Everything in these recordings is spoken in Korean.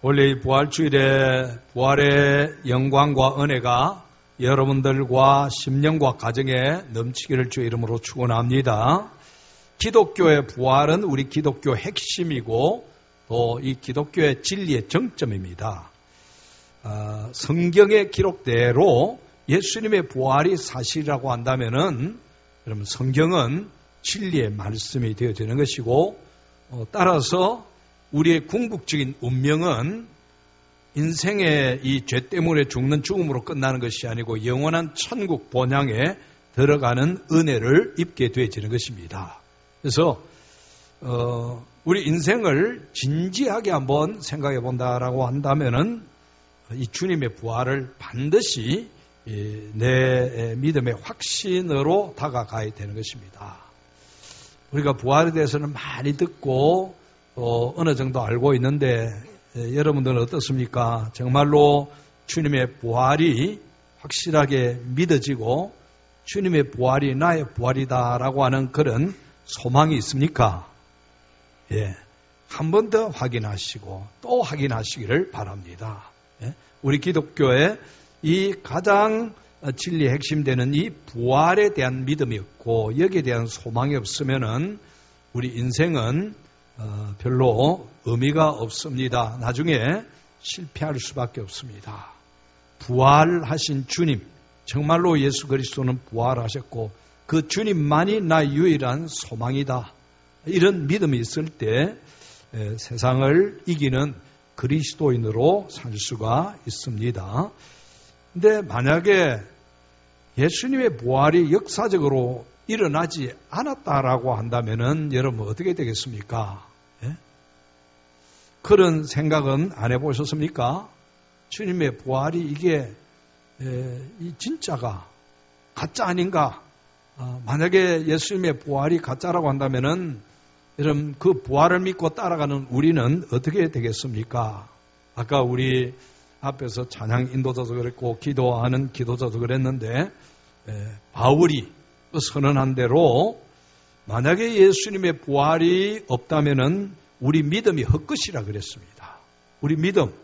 원래 이 부활주일에 부활의 영광과 은혜가 여러분들과 심령과 가정에 넘치기를 주의 이름으로 축원합니다. 기독교의 부활은 우리 기독교 핵심이고 또 이 기독교의 진리의 정점입니다. 성경의 기록대로 예수님의 부활이 사실이라고 한다면은 여러분 성경은 진리의 말씀이 되어지는 것이고 따라서 우리의 궁극적인 운명은 인생의 이 죄 때문에 죽는 죽음으로 끝나는 것이 아니고 영원한 천국 본향에 들어가는 은혜를 입게 되어지는 것입니다. 그래서 우리 인생을 진지하게 한번 생각해 본다라고 한다면은 이 주님의 부활을 반드시 내 믿음의 확신으로 다가가야 되는 것입니다. 우리가 부활에 대해서는 많이 듣고 또 어느 정도 알고 있는데 여러분들은 어떻습니까? 정말로 주님의 부활이 확실하게 믿어지고 주님의 부활이 나의 부활이다라고 하는 그런 소망이 있습니까? 예, 한 번 더 확인하시고 또 확인하시기를 바랍니다. 예? 우리 기독교의 이 가장 진리의 핵심되는 이 부활에 대한 믿음이 없고 여기에 대한 소망이 없으면은 우리 인생은 별로 의미가 없습니다. 나중에 실패할 수밖에 없습니다. 부활하신 주님, 정말로 예수 그리스도는 부활하셨고 그 주님만이 나의 유일한 소망이다. 이런 믿음이 있을 때 세상을 이기는 그리스도인으로 살 수가 있습니다. 근데 만약에 예수님의 부활이 역사적으로 일어나지 않았다라고 한다면은 여러분 어떻게 되겠습니까? 예? 그런 생각은 안 해보셨습니까? 주님의 부활이 이게 이 진짜가 가짜 아닌가? 만약에 예수님의 부활이 가짜라고 한다면은 여러분 그 부활을 믿고 따라가는 우리는 어떻게 되겠습니까? 아까 우리 앞에서 찬양 인도자도 그랬고 기도하는 기도자도 그랬는데 바울이 선언한 대로 만약에 예수님의 부활이 없다면은 우리 믿음이 헛것이라 그랬습니다. 우리 믿음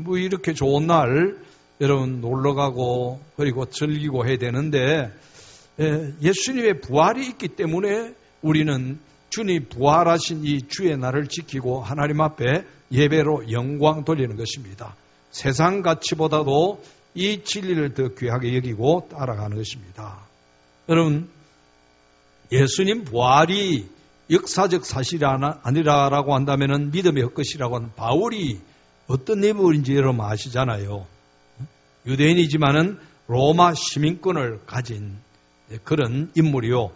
뭐 이렇게 좋은 날 여러분 놀러가고 그리고 즐기고 해야 되는데 예수님의 부활이 있기 때문에 우리는 주님 부활하신 이 주의 날을 지키고 하나님 앞에 예배로 영광 돌리는 것입니다. 세상 가치보다도 이 진리를 더 귀하게 여기고 따라가는 것입니다. 여러분 예수님 부활이 역사적 사실이 아니라고 한다면 믿음의 헛것이라고 하는 바울이 어떤 인물인지 여러분 아시잖아요. 유대인이지만은 로마 시민권을 가진 그런 인물이요.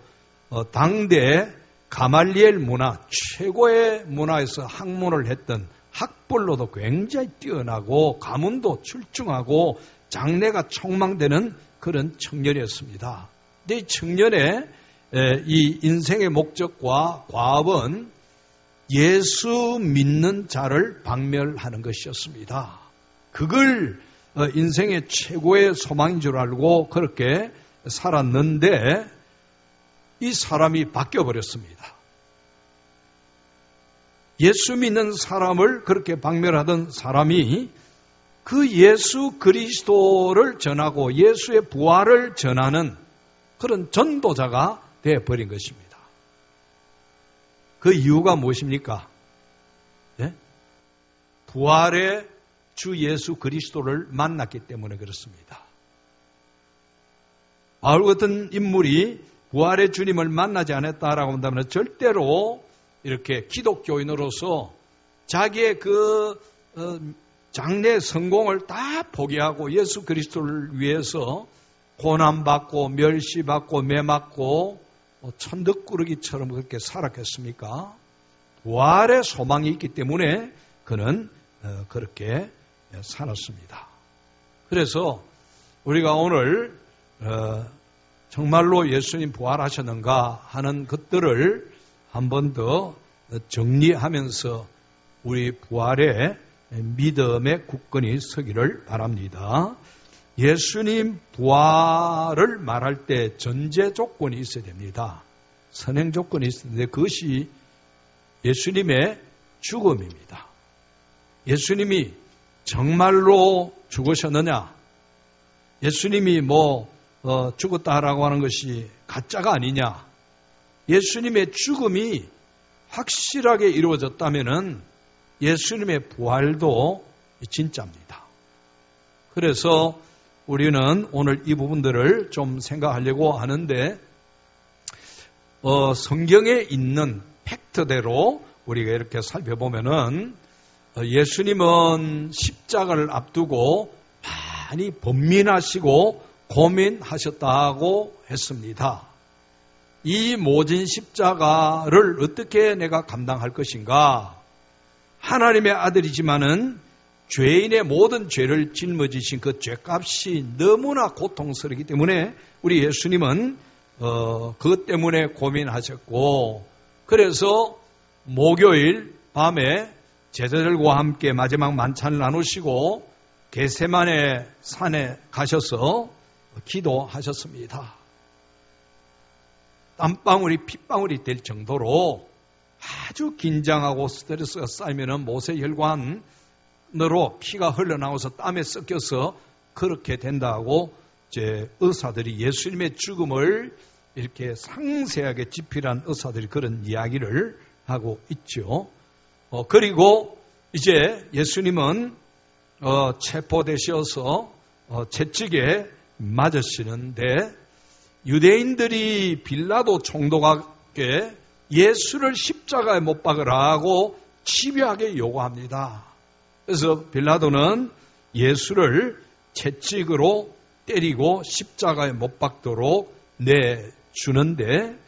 당대 가말리엘 문화, 최고의 문화에서 학문을 했던 학벌로도 굉장히 뛰어나고 가문도 출중하고 장래가 촉망되는 그런 청년이었습니다. 근데 이 청년의 이 인생의 목적과 과업은 예수 믿는 자를 박멸하는 것이었습니다. 그걸 인생의 최고의 소망인 줄 알고 그렇게 살았는데 이 사람이 바뀌어버렸습니다. 예수 믿는 사람을 그렇게 박멸하던 사람이 그 예수 그리스도를 전하고 예수의 부활을 전하는 그런 전도자가 되어버린 것입니다. 그 이유가 무엇입니까? 네? 부활의 주 예수 그리스도를 만났기 때문에 그렇습니다. 바울 같은 인물이 부활의 주님을 만나지 않았다라고 한다면 절대로 이렇게 기독교인으로서 자기의 그 장래 성공을 다 포기하고 예수 그리스도를 위해서 고난받고 멸시받고 매맞고 천덕꾸러기처럼 그렇게 살았겠습니까? 부활의 소망이 있기 때문에 그는 그렇게 살았습니다. 그래서 우리가 오늘 정말로 예수님 부활하셨는가 하는 것들을 한 번 더 정리하면서 우리 부활의 믿음의 굳건히 서기를 바랍니다. 예수님 부활을 말할 때 전제 조건이 있어야 됩니다. 선행 조건이 있었는데 그것이 예수님의 죽음입니다. 예수님이 정말로 죽으셨느냐? 예수님이 죽었다라고 하는 것이 가짜가 아니냐? 예수님의 죽음이 확실하게 이루어졌다면은 예수님의 부활도 진짜입니다. 그래서 우리는 오늘 이 부분들을 좀 생각하려고 하는데, 성경에 있는 팩트대로 우리가 이렇게 살펴보면은 예수님은 십자가를 앞두고 많이 번민하시고 고민하셨다고 했습니다. 이 모진 십자가를 어떻게 내가 감당할 것인가? 하나님의 아들이지만은 죄인의 모든 죄를 짊어지신 그 죄값이 너무나 고통스럽기 때문에 우리 예수님은 그것 때문에 고민하셨고, 그래서 목요일 밤에 제자들과 함께 마지막 만찬을 나누시고 겟세마네 산에 가셔서 기도하셨습니다. 땀방울이 핏방울이 될 정도로 아주 긴장하고 스트레스가 쌓이면 모세혈관으로 피가 흘러나와서 땀에 섞여서 그렇게 된다고 이제 의사들이, 예수님의 죽음을 이렇게 상세하게 집필한 의사들이 그런 이야기를 하고 있죠. 그리고 이제 예수님은 체포되셔서 채찍에 맞으시는데, 유대인들이 빌라도 총독에게 예수를 십자가에 못 박으라고 집요하게 요구합니다. 그래서 빌라도는 예수를 채찍으로 때리고 십자가에 못 박도록 내주는데,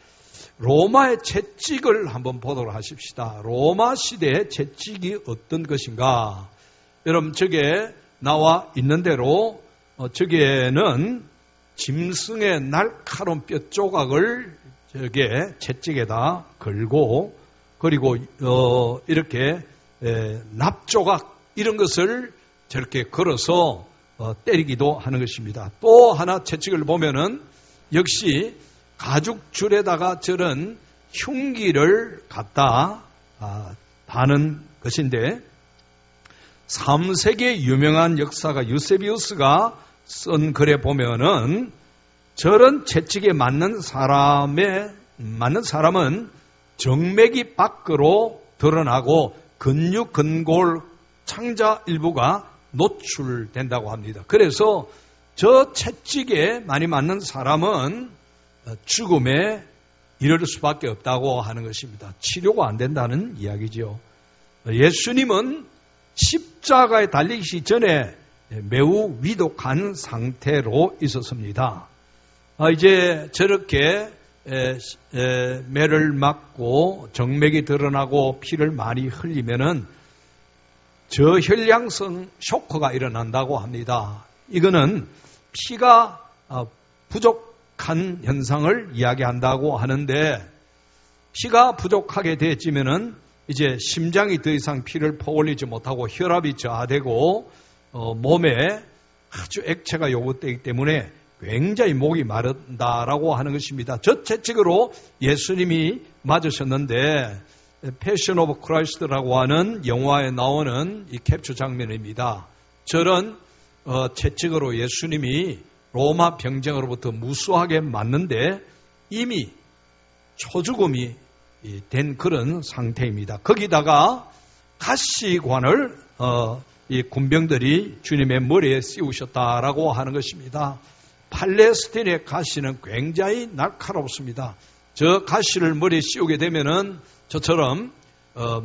로마의 채찍을 한번 보도록 하십시다. 로마 시대의 채찍이 어떤 것인가? 여러분, 저게 나와 있는 대로 저게는 짐승의 날카로운 뼈 조각을 저게 채찍에다 걸고, 그리고 이렇게 납조각 이런 것을 저렇게 걸어서 때리기도 하는 것입니다. 또 하나 채찍을 보면은 역시 가죽줄에다가 저런 흉기를 갖다 다는 것인데, 3세기의 유명한 역사가 유세비우스가 쓴 글에 보면은 저런 채찍에 맞는 사람은 정맥이 밖으로 드러나고 근육, 근골, 창자 일부가 노출된다고 합니다. 그래서 저 채찍에 많이 맞는 사람은 죽음에 이를 수밖에 없다고 하는 것입니다. 치료가 안 된다는 이야기죠. 예수님은 십자가에 달리기 전에 매우 위독한 상태로 있었습니다. 이제 저렇게 매를 맞고 정맥이 드러나고 피를 많이 흘리면은 저혈량성 쇼크가 일어난다고 합니다. 이거는 피가 부족한 현상을 이야기한다고 하는데, 피가 부족하게 되어지면은 이제 심장이 더 이상 피를 퍼올리지 못하고 혈압이 저하되고 몸에 아주 액체가 요구되기 때문에 굉장히 목이 마른다라고 하는 것입니다. 저 채찍으로 예수님이 맞으셨는데, 패션 오브 크라이스트라고 하는 영화에 나오는 이 캡처 장면입니다. 저런 채찍으로 예수님이 로마 병정으로부터 무수하게 맞는데 이미 초죽음이 된 그런 상태입니다. 거기다가 가시관을 이 군병들이 주님의 머리에 씌우셨다라고 하는 것입니다. 팔레스틴의 가시는 굉장히 날카롭습니다. 저 가시를 머리에 씌우게 되면은 저처럼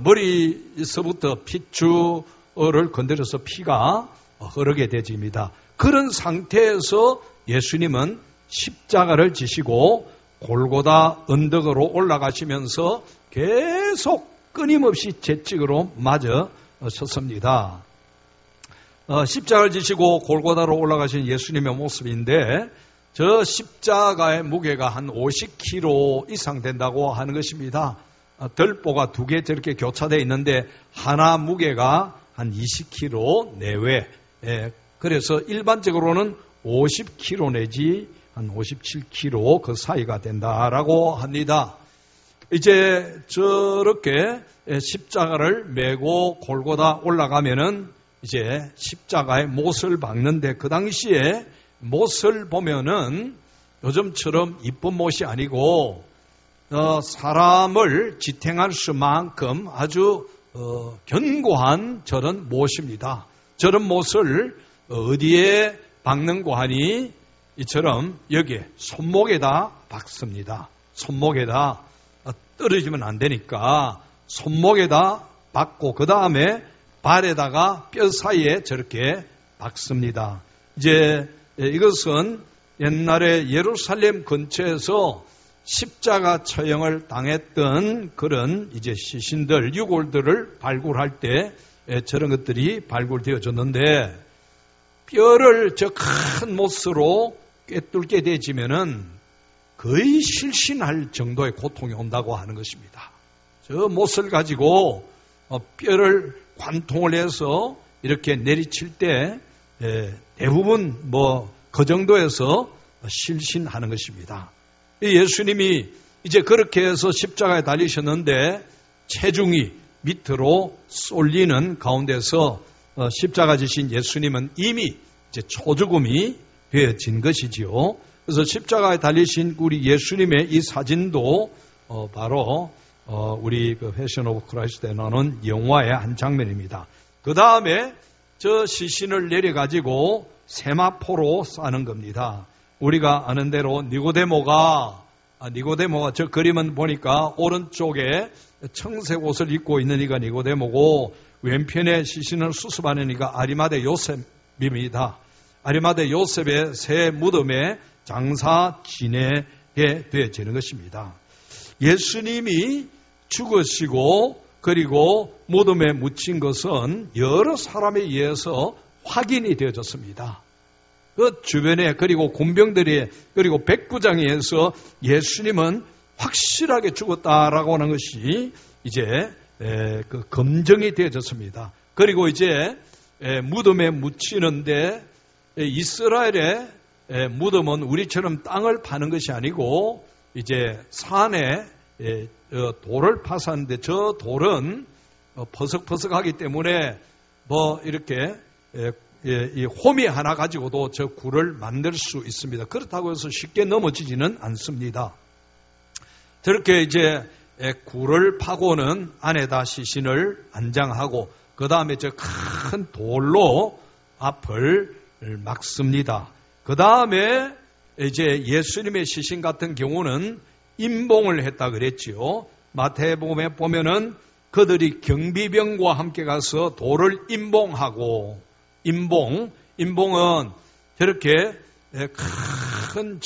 머리에서부터 핏줄을 건드려서 피가 흐르게 되집니다. 그런 상태에서 예수님은 십자가를 지시고 골고다 언덕으로 올라가시면서 계속 끊임없이 채찍으로 맞으셨습니다. 십자가를 지시고 골고다로 올라가신 예수님의 모습인데, 저 십자가의 무게가 한 50kg 이상 된다고 하는 것입니다. 덜보가 두 개 저렇게 교차되어 있는데 하나 무게가 한 20kg 내외. 그래서 일반적으로는 50kg 내지 한 57kg 그 사이가 된다라고 합니다. 이제 저렇게 십자가를 메고 골고다 올라가면은 이제 십자가에 못을 박는데 그 당시에 못을 보면은 요즘처럼 이쁜 못이 아니고 사람을 지탱할 수만큼 아주 견고한 저런 못입니다. 저런 못을 어디에 박는고 하니 이처럼 여기에 손목에다 박습니다. 손목에다 떨어지면 안 되니까 손목에다 박고 그 다음에 발에다가 뼈 사이에 저렇게 박습니다. 이제 이것은 옛날에 예루살렘 근처에서 십자가 처형을 당했던 그런 이제 시신들, 유골들을 발굴할 때 저런 것들이 발굴되어졌는데 뼈를 저 큰 못으로 꿰뚫게 되지면은 거의 실신할 정도의 고통이 온다고 하는 것입니다. 저 못을 가지고 뼈를 관통을 해서 이렇게 내리칠 때 대부분 그 정도에서 실신하는 것입니다. 예수님이 이제 그렇게 해서 십자가에 달리셨는데 체중이 밑으로 쏠리는 가운데서 십자가 지신 예수님은 이미 이제 초죽음이 되어진 것이지요. 그래서 십자가에 달리신 우리 예수님의 이 사진도 바로 우리 그 패션 오브 크라이스트에 나오는 영화의 한 장면입니다. 그 다음에 저 시신을 내려가지고 세마포로 싸는 겁니다. 우리가 아는 대로 니고데모가 저 그림은 보니까 오른쪽에 청색 옷을 입고 있는 이가 니고데모고 왼편에 시신을 수습하는 이가 아리마대 요셉입니다. 아리마대 요셉의 새 무덤에 장사 지내게 되어지는 것입니다. 예수님이 죽으시고 그리고 무덤에 묻힌 것은 여러 사람에 의해서 확인이 되어졌습니다. 그 주변에 그리고 군병들이 그리고 백부장에 의해서 예수님은 확실하게 죽었다라고 하는 것이 이제 그 검증이 되어졌습니다. 그리고 이제 무덤에 묻히는데 이스라엘의 무덤은 우리처럼 땅을 파는 것이 아니고 이제 산에 돌을 파서 하는데 저 돌은 퍼석퍼석하기 때문에 이렇게 이 홈이 하나 가지고도 저 굴을 만들 수 있습니다. 그렇다고 해서 쉽게 넘어지지는 않습니다. 저렇게 이제 굴을 파고는 안에다 시신을 안장하고 그 다음에 저 큰 돌로 앞을 막습니다. 그 다음에 이제 예수님의 시신 같은 경우는 임봉을 했다 그랬지요. 마태복음에 보면은 그들이 경비병과 함께 가서 돌을 임봉하고 임봉은 저렇게 큰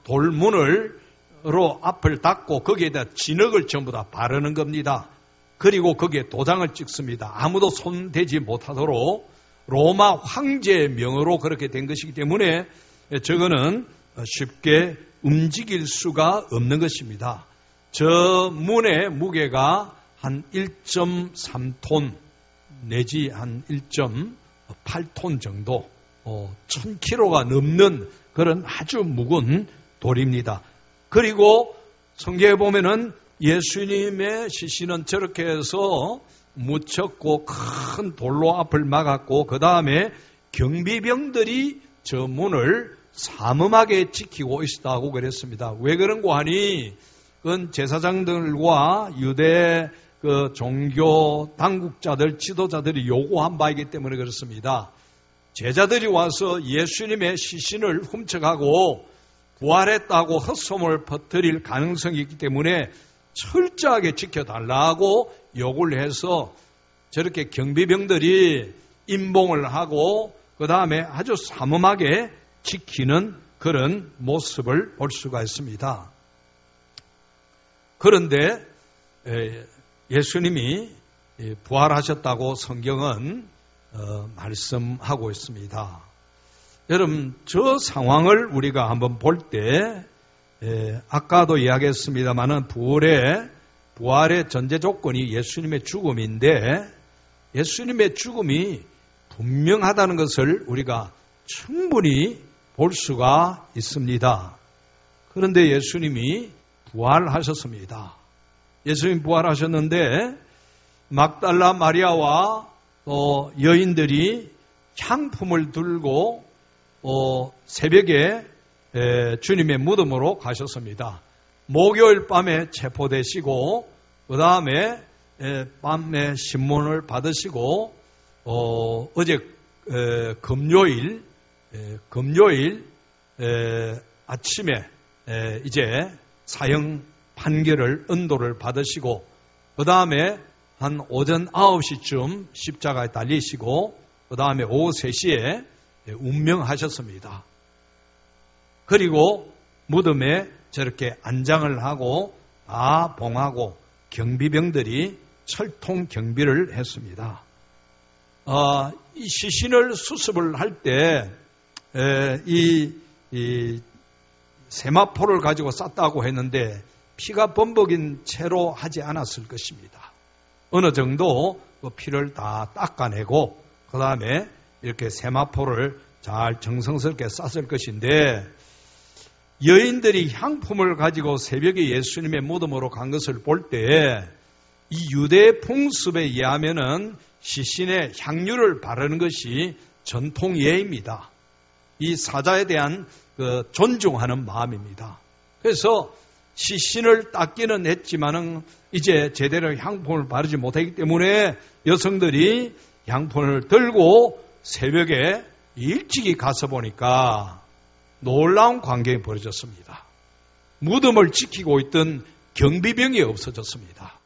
돌문으로 앞을 닫고 거기에다 진흙을 전부 다 바르는 겁니다. 그리고 거기에 도장을 찍습니다. 아무도 손대지 못하도록 로마 황제의 명으로 그렇게 된 것이기 때문에 저거는 쉽게 움직일 수가 없는 것입니다. 저 문의 무게가 한 1.3톤 내지 한 1.8톤 정도 1000kg가 넘는 그런 아주 무거운 돌입니다. 그리고 성경에 보면은 예수님의 시신은 저렇게 해서 묻혔고 큰 돌로 앞을 막았고 그 다음에 경비병들이 저 문을 삼엄하게 지키고 있었다고 그랬습니다. 왜 그런고 하니 그건 제사장들과 유대 그 종교 당국자들, 지도자들이 요구한 바이기 때문에 그렇습니다. 제자들이 와서 예수님의 시신을 훔쳐가고 부활했다고 헛소문을 퍼뜨릴 가능성이 있기 때문에 철저하게 지켜달라고 요구를 해서 저렇게 경비병들이 임봉을 하고 그 다음에 아주 삼엄하게 지키는 그런 모습을 볼 수가 있습니다. 그런데 예수님이 부활하셨다고 성경은 말씀하고 있습니다. 여러분, 저 상황을 우리가 한번 볼 때 아까도 이야기했습니다마는 부활의 전제 조건이 예수님의 죽음인데 예수님의 죽음이 분명하다는 것을 우리가 충분히 볼 수가 있습니다. 그런데 예수님이 부활하셨습니다. 예수님 부활하셨는데 막달라 마리아와 여인들이 향품을 들고 새벽에 주님의 무덤으로 가셨습니다. 목요일 밤에 체포되시고 그 다음에 밤에 신문을 받으시고 어제 금요일 아침에 이제 사형 판결을 은도를 받으시고 그 다음에 한 오전 9시쯤 십자가에 달리시고 그 다음에 오후 3시에 운명하셨습니다. 그리고 무덤에 저렇게 안장을 하고 다 봉하고 경비병들이 철통 경비를 했습니다. 이 시신을 수습을 할 때 이 세마포를 가지고 쌌다고 했는데 피가 범벅인 채로 하지 않았을 것입니다. 어느 정도 그 피를 다 닦아내고 그 다음에 이렇게 세마포를 잘 정성스럽게 쌌을 것인데 여인들이 향품을 가지고 새벽에 예수님의 무덤으로 간 것을 볼 때 이 유대 풍습에 의하면은 시신에 향유를 바르는 것이 전통 예입니다. 이 사자에 대한 그 존중하는 마음입니다. 그래서 시신을 닦기는 했지만은 이제 제대로 향품을 바르지 못하기 때문에 여성들이 향품을 들고 새벽에 일찍이 가서 보니까 놀라운 광경이 벌어졌습니다. 무덤을 지키고 있던 경비병이 없어졌습니다.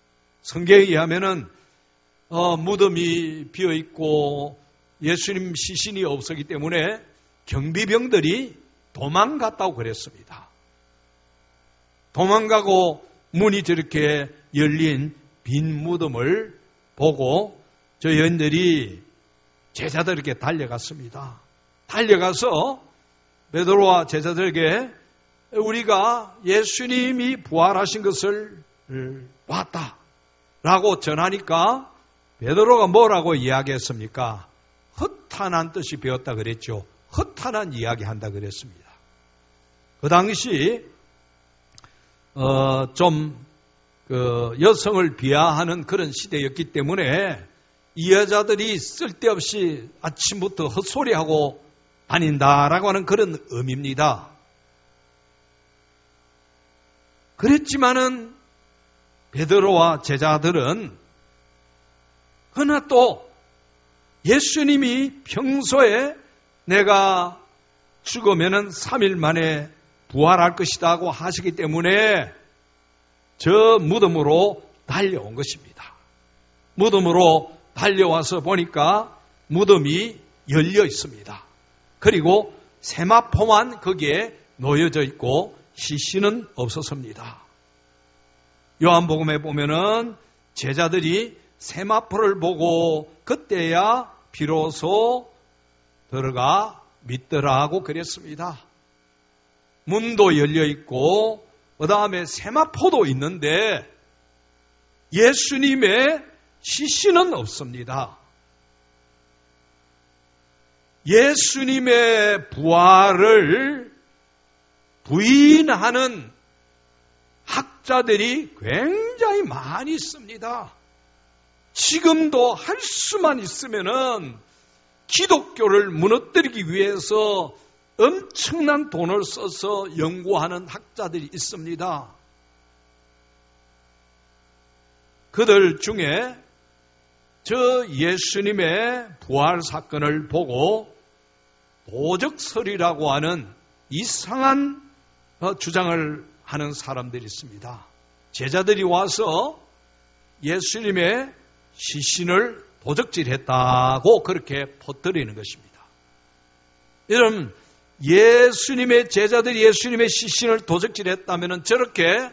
성경에 의하면은 무덤이 비어 있고 예수님 시신이 없었기 때문에 경비병들이 도망갔다고 그랬습니다. 도망가고 문이 저렇게 열린 빈 무덤을 보고 저 여인들이 제자들에게 달려갔습니다. 달려가서 베드로와 제자들에게 우리가 예수님이 부활하신 것을 봤다 라고 전하니까 베드로가 뭐라고 이야기했습니까? 허탄한 뜻이 배웠다 그랬죠. 허탄한 이야기 한다 그랬습니다. 그 당시 여성을 비하하는 그런 시대였기 때문에 이 여자들이 쓸데없이 아침부터 헛소리하고 다닌다라고 하는 그런 의미입니다. 그랬지만은 베드로와 제자들은 그러나 또 예수님이 평소에 내가 죽으면은 3일 만에 부활할 것이다 하고 하시기 때문에 저 무덤으로 달려온 것입니다. 무덤으로 달려와서 보니까 무덤이 열려 있습니다. 그리고 세마포만 거기에 놓여져 있고 시신은 없었습니다. 요한복음에 보면은 제자들이 세마포를 보고 그때야 비로소 들어가 믿더라 하고 그랬습니다. 문도 열려 있고 그 다음에 세마포도 있는데 예수님의 시신은 없습니다. 예수님의 부활을 부인하는 학자들이 굉장히 많이 있습니다. 지금도 할 수만 있으면은 기독교를 무너뜨리기 위해서 엄청난 돈을 써서 연구하는 학자들이 있습니다. 그들 중에 저 예수님의 부활 사건을 보고 도적설이라고 하는 이상한 주장을 하는 사람들이 있습니다. 제자들이 와서 예수님의 시신을 도적질했다고 그렇게 퍼뜨리는 것입니다. 여러분, 예수님의 제자들이 예수님의 시신을 도적질했다면 저렇게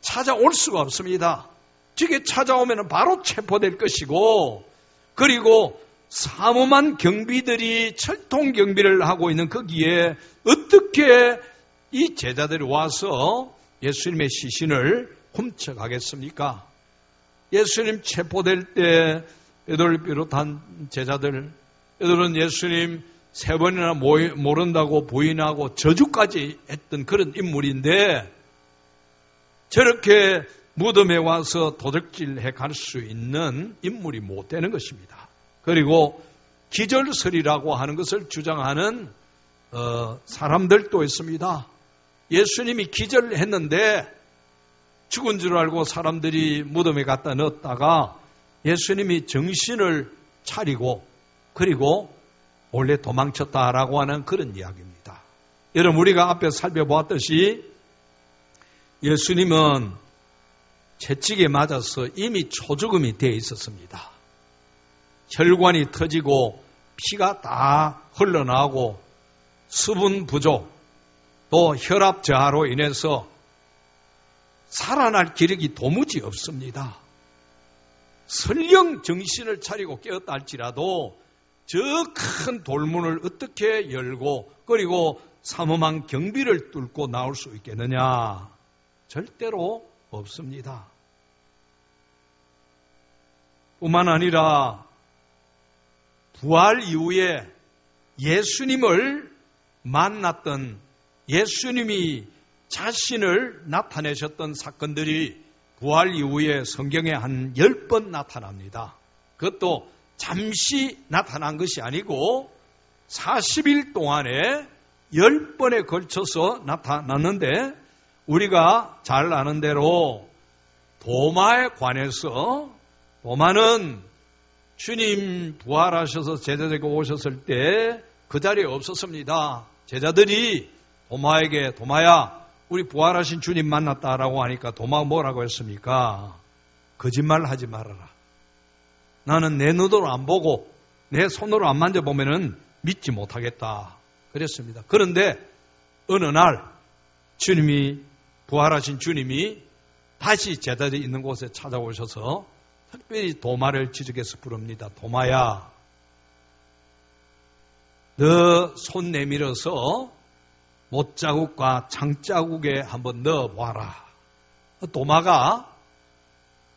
찾아올 수가 없습니다. 저게 찾아오면 바로 체포될 것이고, 그리고 사모만 경비들이 철통 경비를 하고 있는 거기에 어떻게 이 제자들이 와서 예수님의 시신을 훔쳐가겠습니까? 예수님 체포될 때 베드로를 비롯한 제자들, 베드로는 예수님 3번이나 모른다고 부인하고 저주까지 했던 그런 인물인데 저렇게 무덤에 와서 도적질해 갈 수 있는 인물이 못 되는 것입니다. 그리고 기절설이라고 하는 것을 주장하는 사람들도 있습니다. 예수님이 기절을 했는데 죽은 줄 알고 사람들이 무덤에 갖다 넣었다가 예수님이 정신을 차리고 그리고 원래 도망쳤다라고 하는 그런 이야기입니다. 여러분, 우리가 앞에 살펴보았듯이 예수님은 채찍에 맞아서 이미 초죽음이 되어 있었습니다. 혈관이 터지고 피가 다 흘러나오고 수분 부족 또 혈압 저하로 인해서 살아날 기력이 도무지 없습니다. 설령 정신을 차리고 깨었다 할지라도 저 큰 돌문을 어떻게 열고 그리고 삼엄한 경비를 뚫고 나올 수 있겠느냐? 절대로 없습니다. 뿐만 아니라 부활 이후에 예수님을 만났던 예수님이 자신을 나타내셨던 사건들이 부활 이후에 성경에 한 10번 나타납니다. 그것도 잠시 나타난 것이 아니고 40일 동안에 10번에 걸쳐서 나타났는데 우리가 잘 아는 대로 도마에 관해서 도마는 주님 부활하셔서 제자들에게 오셨을 때 그 자리에 없었습니다. 제자들이 도마에게 도마야 우리 부활하신 주님 만났다라고 하니까 도마가 뭐라고 했습니까? 거짓말 하지 말아라. 나는 내 눈으로 안 보고 내 손으로 안 만져보면은 믿지 못하겠다. 그랬습니다. 그런데 어느 날 주님이 부활하신 주님이 다시 제자들이 있는 곳에 찾아오셔서 특별히 도마를 지적해서 부릅니다. 도마야, 너 손 내밀어서 못자국과 창자국에 한번 넣어봐라. 도마가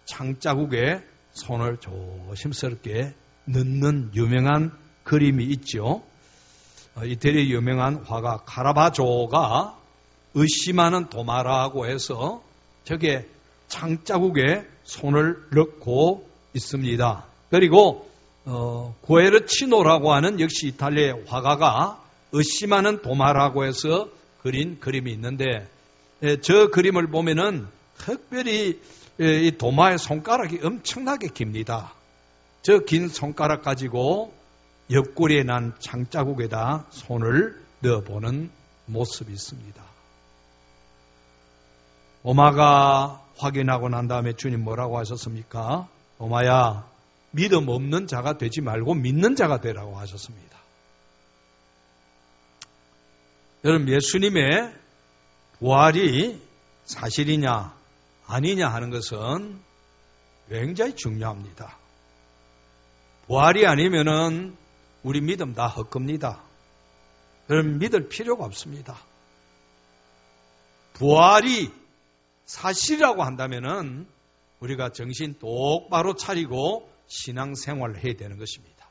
창자국에 손을 조심스럽게 넣는 유명한 그림이 있죠. 이태리의 유명한 화가 카라바조가 의심하는 도마라고 해서 저게 창자국에 손을 넣고 있습니다. 그리고 구에르치노라고 하는 역시 이탈리아의 화가가 의심하는 도마라고 해서 그린 그림이 있는데 저 그림을 보면은 특별히 이 도마의 손가락이 엄청나게 깁니다. 저 긴 손가락 가지고 옆구리에 난 창자국에다 손을 넣어보는 모습이 있습니다. 도마가 확인하고 난 다음에 주님 뭐라고 하셨습니까? 도마야, 믿음 없는 자가 되지 말고 믿는 자가 되라고 하셨습니다. 여러분, 예수님의 부활이 사실이냐 아니냐 하는 것은 굉장히 중요합니다. 부활이 아니면은 우리 믿음 다 헛겁니다. 그럼 믿을 필요가 없습니다. 부활이 사실이라고 한다면은 우리가 정신 똑바로 차리고 신앙생활을 해야 되는 것입니다.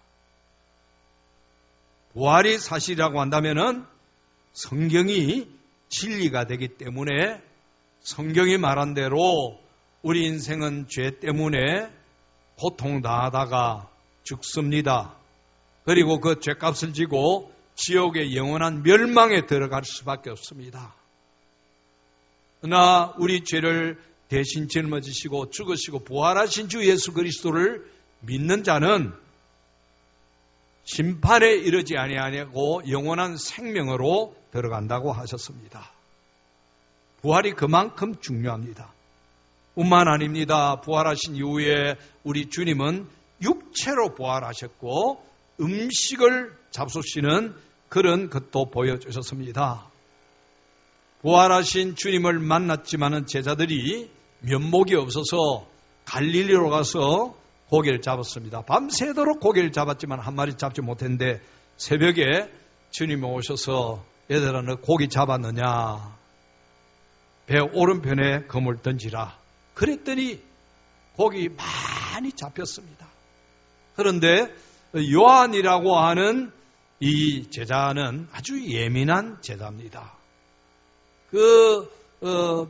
부활이 사실이라고 한다면은 성경이 진리가 되기 때문에 성경이 말한 대로 우리 인생은 죄 때문에 고통당하다가 죽습니다. 그리고 그 죄값을 지고 지옥의 영원한 멸망에 들어갈 수밖에 없습니다. 그러나 우리 죄를 대신 짊어지시고 죽으시고 부활하신 주 예수 그리스도를 믿는 자는 심판에 이르지 아니하고 영원한 생명으로 들어간다고 하셨습니다. 부활이 그만큼 중요합니다. 뿐만 아닙니다. 부활하신 이후에 우리 주님은 육체로 부활하셨고 음식을 잡수시는 그런 것도 보여주셨습니다. 부활하신 주님을 만났지만은 제자들이 면목이 없어서 갈릴리로 가서 고기를 잡았습니다. 밤새도록 고기를 잡았지만 한 마리 잡지 못했는데 새벽에 주님이 오셔서 얘들아 너 고기 잡았느냐? 배 오른편에 검을 던지라. 그랬더니 고기 많이 잡혔습니다. 그런데 요한이라고 하는 이 제자는 아주 예민한 제자입니다. 그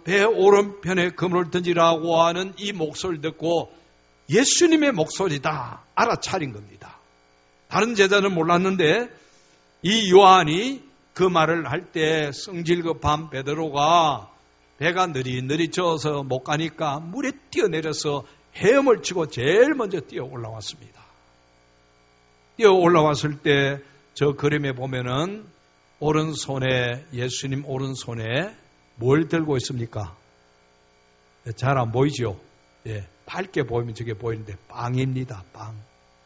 배 오른편에 그물을 던지라고 하는 이 목소리를 듣고 예수님의 목소리다 알아차린 겁니다. 다른 제자는 몰랐는데 이 요한이 그 말을 할 때 성질급한 베드로가 배가 느릿느릿 져서 못 가니까 물에 뛰어내려서 헤엄을 치고 제일 먼저 뛰어 올라왔습니다. 뛰어 올라왔을 때 저 그림에 보면은 오른손에 예수님 오른손에 뭘 들고 있습니까? 잘 안 보이죠? 예, 밝게 보이면 저게 보이는데 빵입니다. 빵.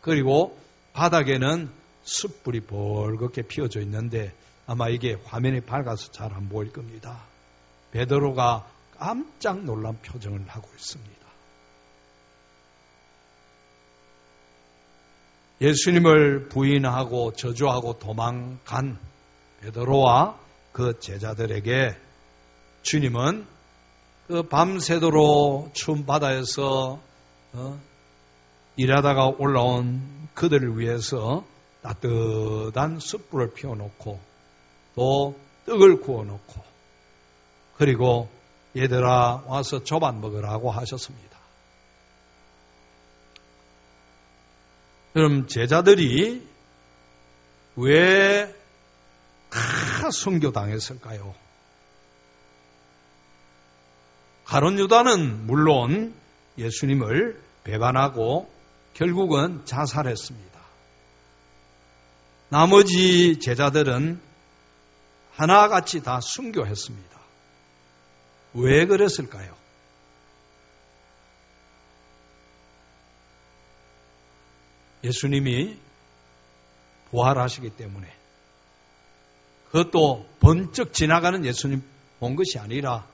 그리고 바닥에는 숯불이 벌겋게 피어져 있는데 아마 이게 화면이 밝아서 잘 안 보일 겁니다. 베드로가 깜짝 놀란 표정을 하고 있습니다. 예수님을 부인하고 저주하고 도망간 베드로와 그 제자들에게 주님은 그 밤새도록 추운 바다에서 일하다가 올라온 그들을 위해서 따뜻한 숯불을 피워놓고 또 떡을 구워놓고 그리고 얘들아 와서 조반 먹으라고 하셨습니다. 그럼 제자들이 왜 다 순교당했을까요? 가룟 유다는 물론 예수님을 배반하고 결국은 자살했습니다. 나머지 제자들은 하나같이 다 순교했습니다. 왜 그랬을까요? 예수님이 부활하시기 때문에 그것도 번쩍 지나가는 예수님 본 것이 아니라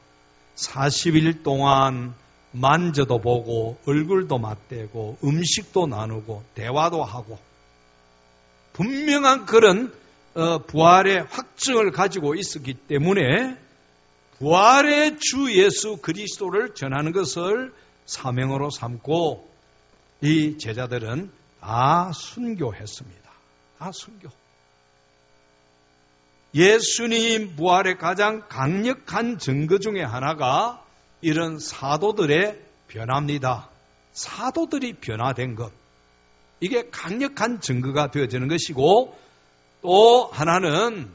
40일 동안 만져도 보고 얼굴도 맞대고 음식도 나누고 대화도 하고 분명한 그런 부활의 확증을 가지고 있었기 때문에 부활의 주 예수 그리스도를 전하는 것을 사명으로 삼고 이 제자들은 다 순교했습니다. 다 순교. 예수님 부활의 가장 강력한 증거 중에 하나가 이런 사도들의 변화입니다. 사도들이 변화된 것. 이게 강력한 증거가 되어지는 것이고 또 하나는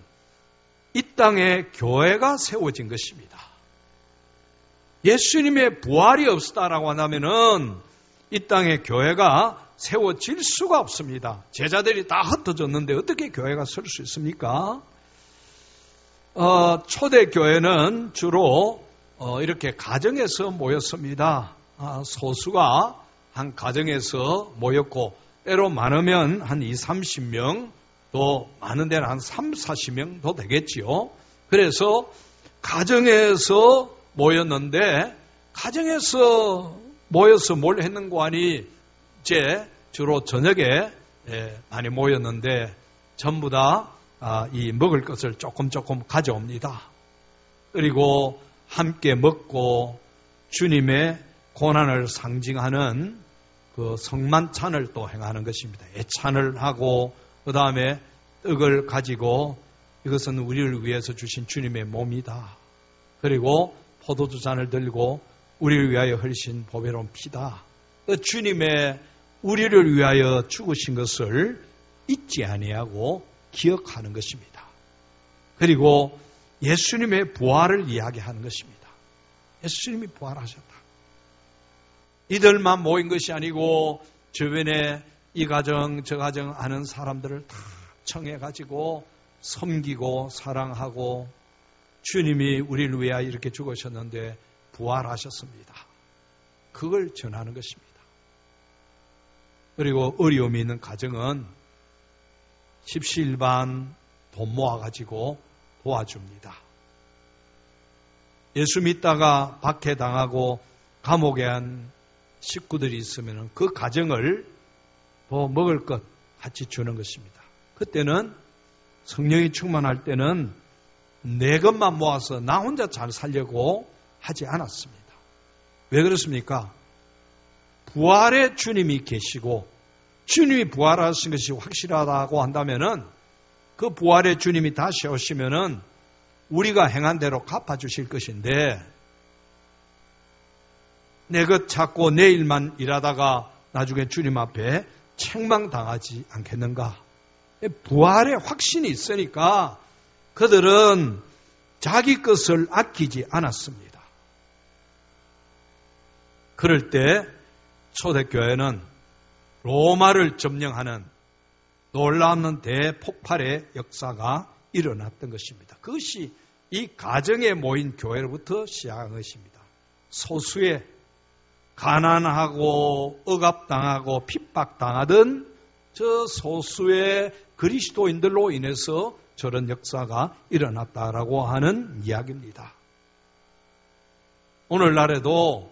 이 땅에 교회가 세워진 것입니다. 예수님의 부활이 없었다라고 한다면은 이 땅에 교회가 세워질 수가 없습니다. 제자들이 다 흩어졌는데 어떻게 교회가 설 수 있습니까? 초대 교회는 주로 이렇게 가정에서 모였습니다. 소수가 한 가정에서 모였고 때로 많으면 한 20, 30명 또 많은 데는 한 3, 40명도 되겠지요. 그래서 가정에서 모였는데 가정에서 모여서 뭘 했는고 하니 이제 주로 저녁에 많이 모였는데 전부 다 이 먹을 것을 조금 가져옵니다. 그리고 함께 먹고 주님의 고난을 상징하는 그 성만찬을 또 행하는 것입니다. 애찬을 하고 그 다음에 떡을 가지고 이것은 우리를 위해서 주신 주님의 몸이다. 그리고 포도주 잔을 들고 우리를 위하여 흘리신 보배로운 피다. 주님의 우리를 위하여 죽으신 것을 잊지 아니하고 기억하는 것입니다. 그리고 예수님의 부활을 이야기하는 것입니다. 예수님이 부활하셨다. 이들만 모인 것이 아니고 주변에 이 가정 저 가정 아는 사람들을 다 청해가지고 섬기고 사랑하고 주님이 우리를 위하여 이렇게 죽으셨는데 부활하셨습니다. 그걸 전하는 것입니다. 그리고 어려움이 있는 가정은 십시일반 돈 모아가지고 도와줍니다. 예수 믿다가 박해당하고 감옥에 한 식구들이 있으면 그 가정을 뭐 먹을 것 같이 주는 것입니다. 그때는 성령이 충만할 때는 내 것만 모아서 나 혼자 잘 살려고 하지 않았습니다. 왜 그렇습니까? 부활의 주님이 계시고 주님이 부활하신 것이 확실하다고 한다면은 그 부활의 주님이 다시 오시면은 우리가 행한 대로 갚아주실 것인데 내 것 찾고 내일만 일하다가 나중에 주님 앞에 책망당하지 않겠는가? 부활의 확신이 있으니까 그들은 자기 것을 아끼지 않았습니다. 그럴 때 초대교회는 로마를 점령하는 놀라운 대폭발의 역사가 일어났던 것입니다. 그것이 이 가정에 모인 교회로부터 시작한 것입니다. 소수의 가난하고 억압당하고 핍박당하던 저 소수의 그리스도인들로 인해서 저런 역사가 일어났다라고 하는 이야기입니다. 오늘날에도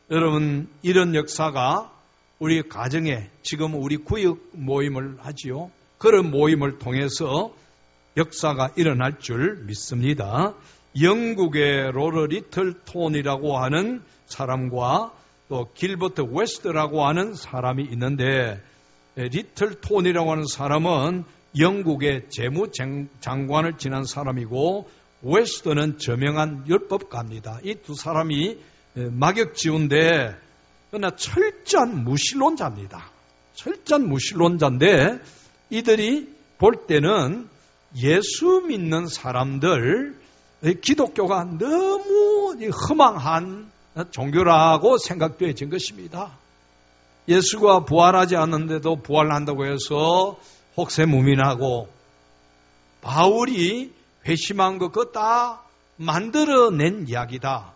여러분 이런 역사가 우리 가정에 지금 우리 구역 모임을 하지요. 그런 모임을 통해서 역사가 일어날 줄 믿습니다. 영국의 로러 리틀톤이라고 하는 사람과 또 길버트 웨스트라고 하는 사람이 있는데 리틀톤이라고 하는 사람은 영국의 재무장관을 지낸 사람이고 웨스트는 저명한 율법가입니다. 이 두 사람이 막역지우인데 그러나 철저한 무신론자입니다. 철저한 무신론자인데 이들이 볼 때는 예수 믿는 사람들 기독교가 너무 허망한 종교라고 생각되어진 것입니다. 예수가 부활하지 않는데도 부활한다고 해서 혹세무민하고 바울이 회심한 것 그거 다 만들어낸 이야기다.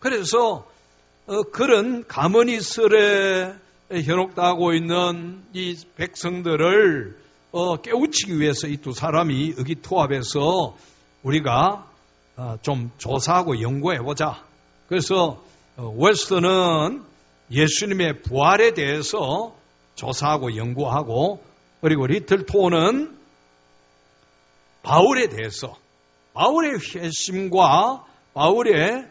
그래서 그런 가머니설에 현혹당하고 있는 이 백성들을 깨우치기 위해서 이 두 사람이 의기투합해서 우리가 좀 조사하고 연구해보자. 그래서 웨스턴은 예수님의 부활에 대해서 조사하고 연구하고 그리고 리틀톤은 바울에 대해서 바울의 회심과 바울의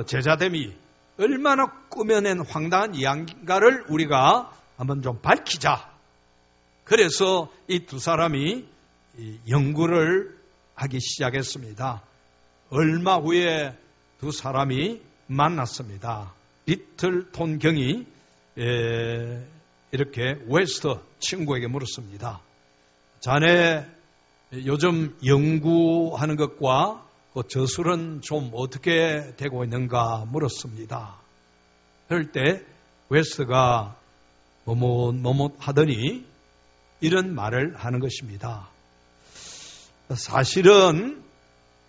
제자됨이 얼마나 꾸며낸 황당한 이야기인가를 우리가 한번 좀 밝히자. 그래서 이 두 사람이 연구를 하기 시작했습니다. 얼마 후에 두 사람이 만났습니다. 리틀톤 경이 이렇게 웨스터 친구에게 물었습니다. 자네 요즘 연구하는 것과 그 저술은 좀 어떻게 되고 있는가 물었습니다. 그럴 때 웨스트가 뭐뭐 하더니 이런 말을 하는 것입니다. 사실은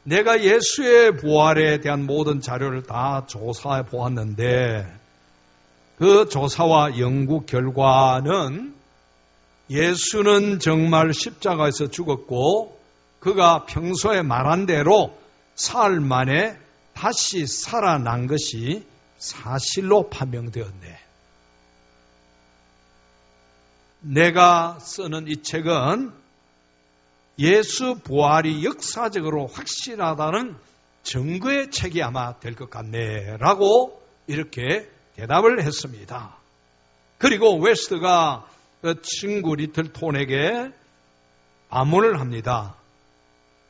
내가 예수의 부활에 대한 모든 자료를 다 조사해 보았는데 그 조사와 연구 결과는 예수는 정말 십자가에서 죽었고 그가 평소에 말한 대로 사흘 만에 다시 살아난 것이 사실로 판명되었네. 내가 쓰는 이 책은 예수 부활이 역사적으로 확실하다는 증거의 책이 아마 될 것 같네 라고 이렇게 대답을 했습니다. 그리고 웨스트가 그 친구 리틀톤에게 반문을 합니다.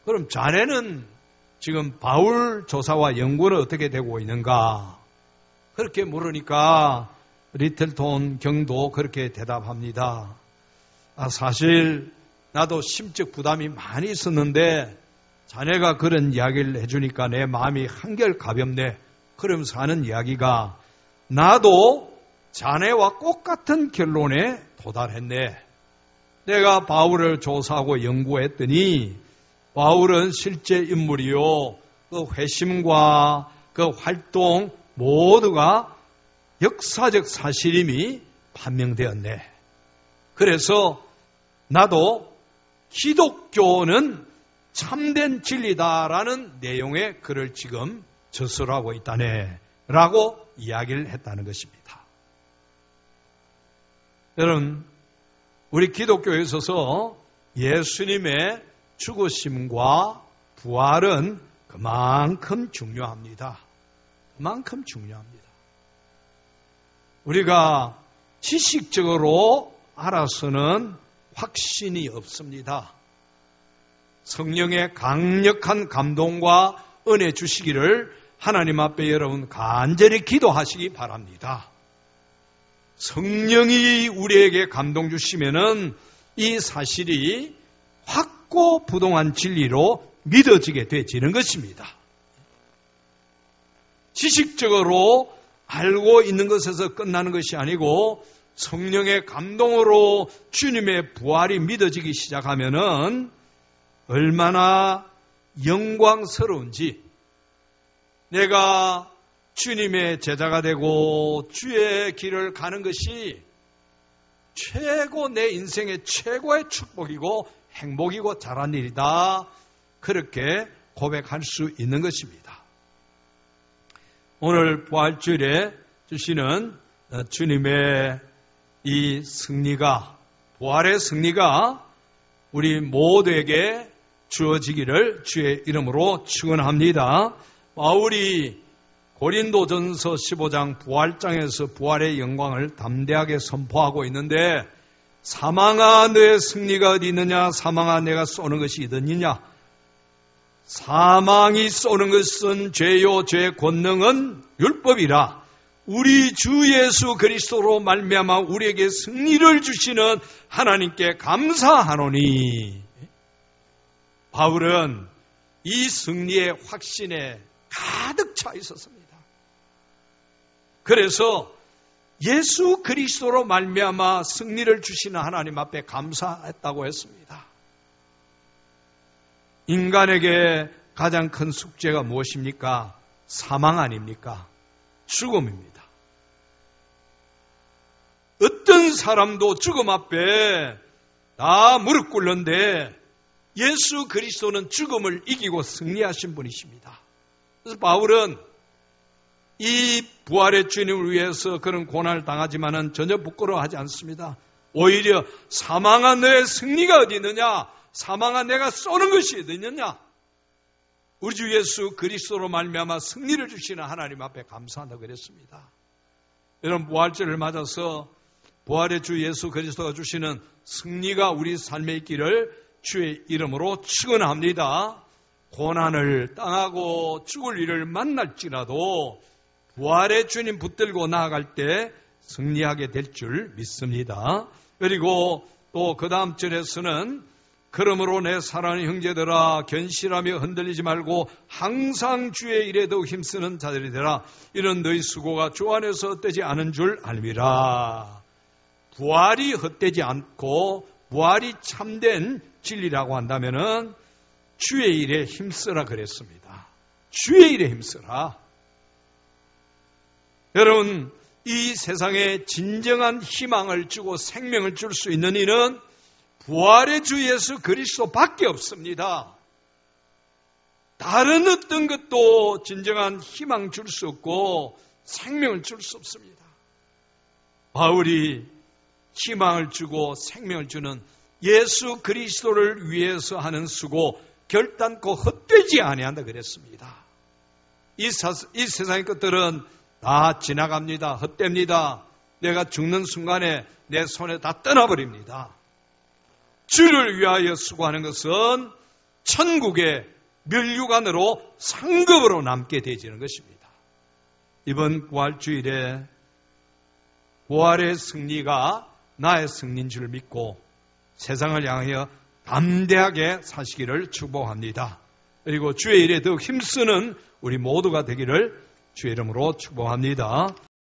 그럼 자네는 지금 바울 조사와 연구는 어떻게 되고 있는가? 그렇게 물으니까 리틀톤 경도 그렇게 대답합니다. 사실 나도 심적 부담이 많이 있었는데 자네가 그런 이야기를 해주니까 내 마음이 한결 가볍네. 그러면서 하는 이야기가 나도 자네와 똑같은 결론에 도달했네. 내가 바울을 조사하고 연구했더니 바울은 실제 인물이요. 그 회심과 그 활동 모두가 역사적 사실임이 판명되었네. 그래서 나도 기독교는 참된 진리다라는 내용의 글을 지금 저술하고 있다네 라고 이야기를 했다는 것입니다. 여러분, 우리 기독교에 있어서 예수님의 죽으심과 부활은 그만큼 중요합니다. 그만큼 중요합니다. 우리가 지식적으로 알아서는 확신이 없습니다. 성령의 강력한 감동과 은혜 주시기를 하나님 앞에 여러분 간절히 기도하시기 바랍니다. 성령이 우리에게 감동 주시면은 이 사실이 확고부동한 진리로 믿어지게 되지는 것입니다. 지식적으로 알고 있는 것에서 끝나는 것이 아니고 성령의 감동으로 주님의 부활이 믿어지기 시작하면은 얼마나 영광스러운지, 내가 주님의 제자가 되고 주의 길을 가는 것이 최고, 내 인생의 최고의 축복이고 행복이고 잘한 일이다, 그렇게 고백할 수 있는 것입니다. 오늘 부활주일에 주시는 주님의 이 승리가, 부활의 승리가 우리 모두에게 주어지기를 주의 이름으로 축원합니다. 바울이 고린도전서 15장 부활장에서 부활의 영광을 담대하게 선포하고 있는데, 사망아 너의 승리가 어디 있느냐, 사망아 내가 쏘는 것이 어디냐. 사망이 쏘는 것은 죄요, 죄의 권능은 율법이라 우리 주 예수 그리스도로 말미암아 우리에게 승리를 주시는 하나님께 감사하노니. 바울은 이 승리의 확신에 가득 차 있었습니다. 그래서 예수 그리스도로 말미암아 승리를 주시는 하나님 앞에 감사했다고 했습니다. 인간에게 가장 큰 숙제가 무엇입니까? 사망 아닙니까? 죽음입니다. 어떤 사람도 죽음 앞에 다 무릎 꿇는데 예수 그리스도는 죽음을 이기고 승리하신 분이십니다. 그래서 바울은 이 부활의 주님을 위해서 그런 고난을 당하지만은 전혀 부끄러워하지 않습니다. 오히려 사망한 너의 승리가 어디 있느냐? 사망한 내가 쏘는 것이 어디 있느냐? 우리 주 예수 그리스도로 말미암아 승리를 주시는 하나님 앞에 감사한다고 그랬습니다. 이런 부활절을 맞아서 부활의 주 예수 그리스도가 주시는 승리가 우리 삶에 있기를 주의 이름으로 축원합니다. 고난을 당하고 죽을 일을 만날지라도 부활의 주님 붙들고 나아갈 때 승리하게 될 줄 믿습니다. 그리고 또 그 다음 절에서는 그러므로 내 사랑하는 형제들아 견실하며 흔들리지 말고 항상 주의 일에 더욱 힘쓰는 자들이 되라. 이런 너희 수고가 주 안에서 헛되지 않은 줄 알미라. 부활이 헛되지 않고 부활이 참된 진리라고 한다면은 주의 일에 힘쓰라 그랬습니다. 주의 일에 힘쓰라. 여러분, 이 세상에 진정한 희망을 주고 생명을 줄 수 있는 이는 부활의 주 예수 그리스도밖에 없습니다. 다른 어떤 것도 진정한 희망 줄 수 없고 생명을 줄 수 없습니다. 바울이 희망을 주고 생명을 주는 예수 그리스도를 위해서 하는 수고 결단코 헛되지 아니한다 그랬습니다. 이 세상의 것들은 다 지나갑니다. 헛됩니다. 내가 죽는 순간에 내 손에 다 떠나버립니다. 주를 위하여 수고하는 것은 천국의 면류관으로 상급으로 남게 되지는 것입니다. 이번 부활주일에 부활의 승리가 나의 승리인 줄 믿고 세상을 향하여 담대하게 사시기를 축복합니다. 그리고 주의 일에 더욱 힘쓰는 우리 모두가 되기를 주의 이름으로 축복합니다.